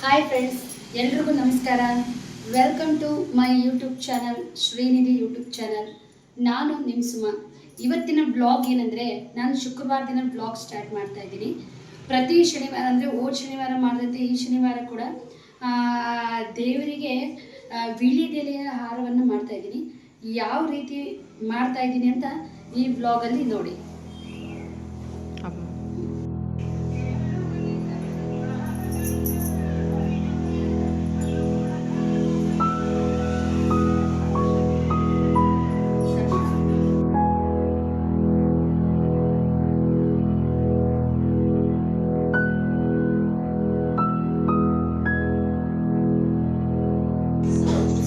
Hi friends, ಎಲ್ರಿಗೂ ನಮಸ್ಕಾರ. Welcome to my YouTube channel, Shrinidhi YouTube channel. ನಾನು ನಿಮ್ಮ ಸುಮಾ. ಇವತ್ತಿನ ಬ್ಲಾಗ್ ಏನಂದರೆ, ನಾನು ಶುಕ್ರವಾರ ದಿನ ಬ್ಲಾಗ್ ಸ್ಟಾರ್ಟ್ ಮಾಡ್ತಾ ಇದ್ದೀನಿ. ಪ್ರತಿ ಶನಿವಾರ ಅಂದರೆ ಹೋದ ಶನಿವಾರ ಮಾಡಿದಂತೆ ಈ ಶನಿವಾರ ಕೂಡ ದೇವರಿಗೆ ವೀಳ್ಯದೆಲೆಯ ಹಾರವನ್ನು ಮಾಡ್ತಾ ಇದ್ದೀನಿ. ಯಾವ ರೀತಿ ಮಾಡ್ತಾ ಇದ್ದೀನಿ ಅಂತ ಈ ಬ್ಲಾಗಲ್ಲಿ ನೋಡಿ.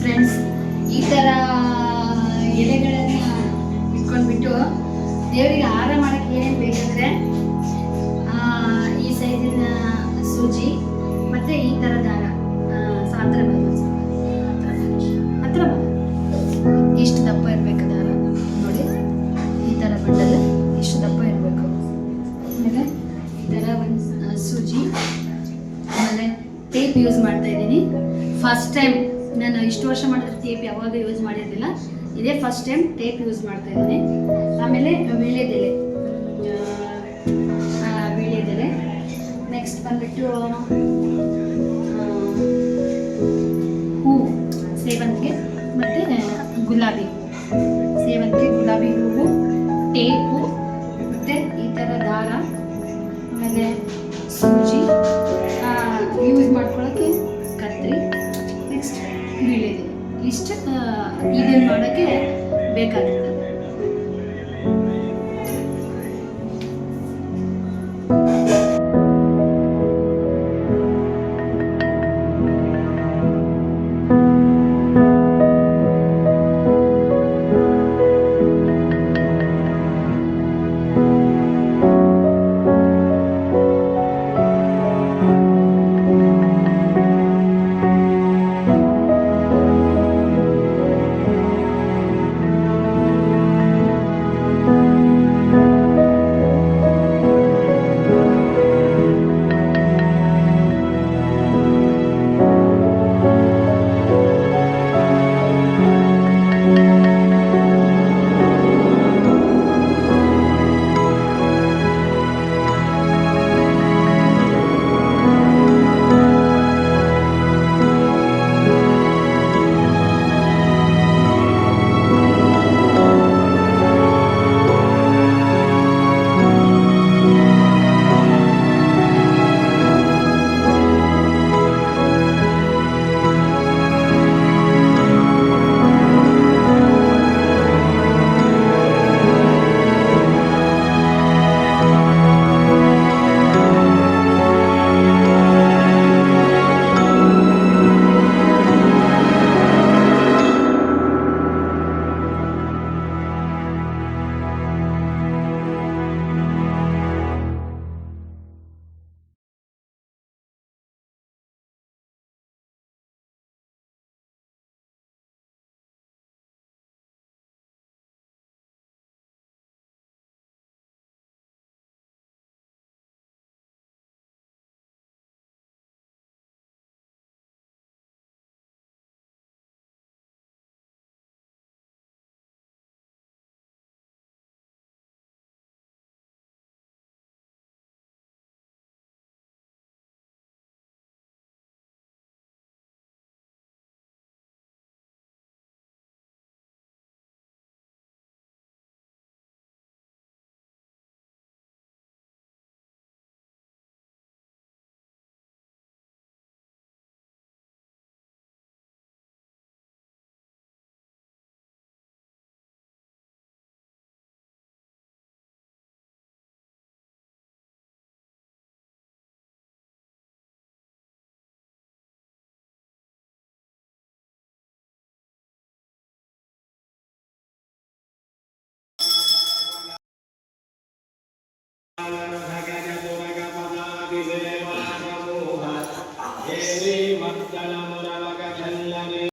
ಫ್ರೆಂಡ್ಸ್, ಈ ಥರ ಎಲೆಗಳನ್ನು ಇಟ್ಕೊಂಡ್ಬಿಟ್ಟು ದೇವರಿಗೆ ಹಾರ ಮಾಡೋಕ್ಕೆ ಏನೇನು ಬೇಕಂದರೆ ಈ ಸೈಜಿನ ಸೂಜಿ ಮತ್ತು ಈ ಥರ ದಾರ ಹತ್ರ ಇಷ್ಟು ದಪ್ಪ ಇರಬೇಕು ದಾರ. ನೋಡಿ, ಈ ಥರ ಬಂಡಲ್ ಇಷ್ಟು ದಪ್ಪ ಇರಬೇಕು. ಆಮೇಲೆ ಈ ಥರ ಒಂದು ಸೂಜಿ, ಆಮೇಲೆ ಟೇಪ್ ಯೂಸ್ ಮಾಡ್ತಾ ಇದ್ದೀನಿ. ಫಸ್ಟ್ ಟೈಮ್ ನಾನು ಇಷ್ಟು ವರ್ಷ ಮಾಡಿದ್ರೆ ಟೇಪ್ ಯಾವಾಗ ಯೂಸ್ ಮಾಡಿರಲಿಲ್ಲ, ಇದೇ ಫಸ್ಟ್ ಟೈಮ್ ಟೇಪ್ ಯೂಸ್ ಮಾಡ್ತಾ ಇದ್ದೀನಿ. ಆಮೇಲೆ ವೀಳ್ಯದೆಲೆ, ನೆಕ್ಸ್ಟ್ ಬಂದ್ಬಿಟ್ಟು ಹೂವು, ಸೇವಂತಿಗೆ ಮತ್ತು ಗುಲಾಬಿ ಹೂವು, ಟೇಪು ಮತ್ತು ಈ ಥರ ದಾರ, ಆಮೇಲೆ ಸೂಜಿ,